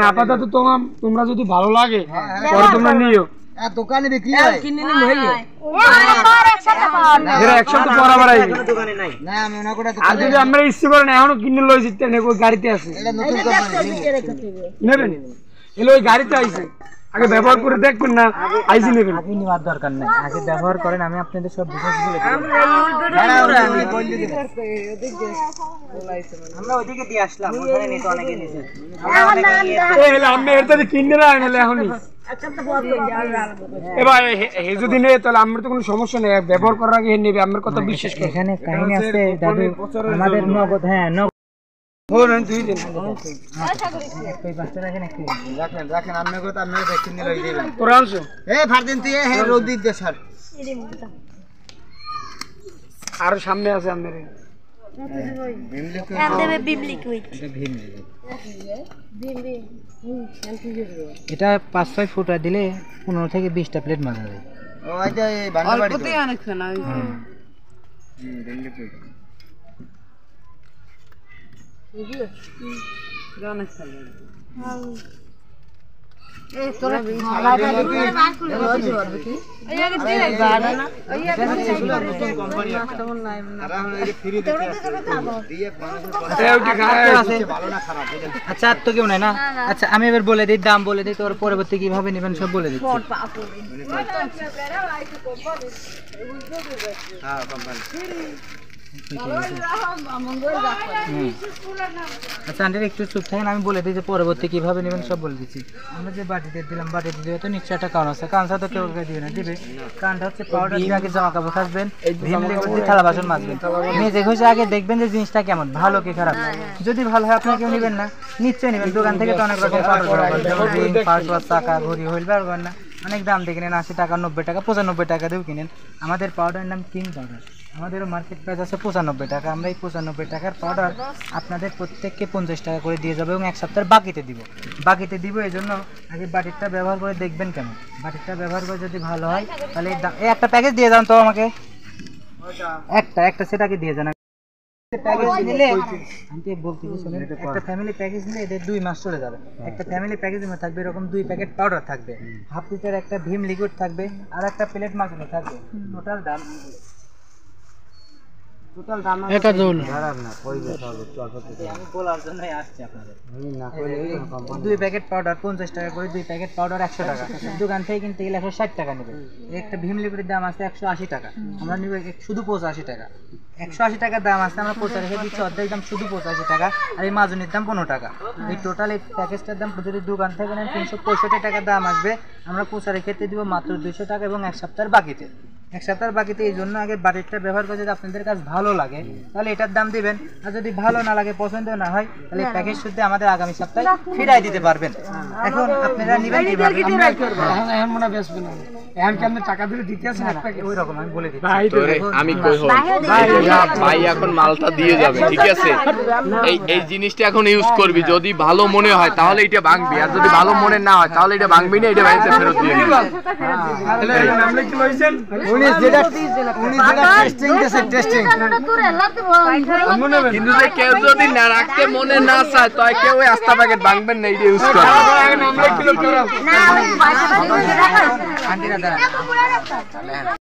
আপাতত তোমরা যদি ভালো লাগে তোমরা নিও। দোকানে বিক্রি হয় কিনে নিলে হয়ে যায় একসাথে বরাবর আর যদি আমরা ইচ্ছে করেন এখনো কিনে লই যেতে গাড়িতে আছে নেবেন এলো ওই গাড়িতে আইছে আগে ব্যবহার করে দেখবেন না আইজি নেবেন। আগে নেওয়ার দরকার নাই, আগে ব্যবহার করেন। আমি আপনাদের সব বিষয় বলে দেব। আমরা ওইদিকে দিয়ে আসলাম, ওখানে নিতে অনেকে নিছে। আমি এটা কিনে না আনলে এখনই এবার যদি নেই তাহলে আমার তো কোনো সমস্যা নেই, ব্যবহার করার আগে নেবে আমার কথা বিশ্বাস করে। এখানে কাহিনী আছে দাদু, আমাদের নগদ হ্যাঁ নগদ আরো সামনে আছে এটা 5-6 ফুট দিলে 15 থেকে 20টা প্লেট মাজা যায়। আচ্ছা তো কেউ নাই না। আচ্ছা আমি এবার বলে দিই, দাম বলে দিই, তোর পরবর্তী কিভাবে নেবেন সব বলে দিচ্ছি। আচ্ছা আন্টি একটু চুপ থাকেন, আমি বলে দিই যে পরবর্তী কিভাবে নেবেন সব বলে দিচ্ছি। আমরা যে বাটিতে দিলাম, বাটিতে দিয়ে তো নিশ্চয় একটা কারণ আছে, কারণ তো কেউ দিবে না, দিবে কারণটা হচ্ছে পাউডার দিয়ে আগে জামা কাপড় কাচবেন, ভিম লিকুইড দিয়ে থালা বাসন মাজবেন, নিজে ঘষে আগে দেখবেন যে জিনিসটা কেমন, ভালো কি খারাপ। যদি ভালো হয় আপনি কেউ নেবেন না, নিশ্চয়ই নেবেন। দোকান থেকে তো অনেক রকম পাউডার যেমন রিং, পাউডার, চাকা, ঘড়ি, হুইল পারবেন না, অনেক দাম দিয়ে কিনেন, 80 টাকা, 90 টাকা, 95 টাকা দিয়েও কিনেন। আমাদের পাউডারের নাম কিং পাউডার, আমাদেরও মার্কেট প্রাইস আছে 95 টাকা। আমরা এই 95 টাকার পাউডার আপনাদের প্রত্যেককে 50 টাকা করে দিয়ে যাবো এবং এক সপ্তাহের বাকিতে দিব। এই জন্য আগে বাটিরটা ব্যবহার করে দেখবেন কেমন, বাটিরটা ব্যবহার করে যদি ভালো হয় তাহলে এই একটা প্যাকেজ দিয়ে যান তো আমাকে, একটা সেটাকে দিয়ে যান। প্যাকেজ নিলে আমি বলতেছি শুনুন, একটা ফ্যামিলি প্যাকেজ নিলে এদের 2 মাস চলে যাবে। একটা ফ্যামিলি প্যাকেজের মধ্যে থাকবে এরকম 2 প্যাকেট পাউডার থাকবে, হাফ লিটার একটা ভীম লিকুইড থাকবে, আর একটা প্লেট মাখানো থাকবে। টোটাল দাম এটা জল আমি বলার জন্যই আসছি আপনাদের। 2 প্যাকেট পাউডার 50 টাকা করে, 2 প্যাকেট পাউডার 100 টাকা। দোকান থেকে কিনতে গেলে 160 টাকা নেবে। একটা ভীম লিকুইডের দাম আছে 180 টাকা, আমরা নিব শুধু 85 টাকা। 180 টাকার দাম আছে, আমরা 50 রেখে দিচ্ছি, অর্ধেক দাম শুধু 85 টাকা, আর এই মাজুনির দাম 15 টাকা। এই টোটাল এই প্যাকেজটার দাম যদি দোকান থেকে নেন 365 টাকা দাম আসবে। আমরা 50 ক্ষেত্রে দিব মাত্র 200 টাকা এবং এক সপ্তাহের বাকিতে। এই জন্য আগে বাটিরটা ব্যবহার করে যদি আপনাদের কাছে ভালো লাগে তাহলে এটার দাম দিবেন, আর যদি ভালো না লাগে, পছন্দ না হয়, তাহলে প্যাকেজ শুদ্ধ আমাদের আগামী সপ্তাহে ফিরাই দিতে পারবেন। এখন আপনারা নিবেন কিভাবে? এখন মনে বেসবেন না, এখন কি আপনি টাকা দিলে দিতে আছেন এক প্যাকেট? ওই রকম আমি বলে দিচ্ছি। আমি কই হোক ভাই এখন মালটা দিয়ে যাবে, ঠিক আছে? এই জিনিসটা এখন ইউজ করবি, যদি ভালো মনে হয় তাহলে এটা ভাঙবি, আর যদি ভালো মনে না হয় তাহলে এটা ভাঙবি না, এটা বাইরে ফেরত দিয়ে দিবি। আমরা কি লইছেন উনি যেটা টেস্টিং কিন্তু যে কেউ যদি না রাখতে মনে না চায় তো কেউ আস্তা প্যাকেট ভাঙবেন না, এটা ইউজ করে। আমরা কি লোক না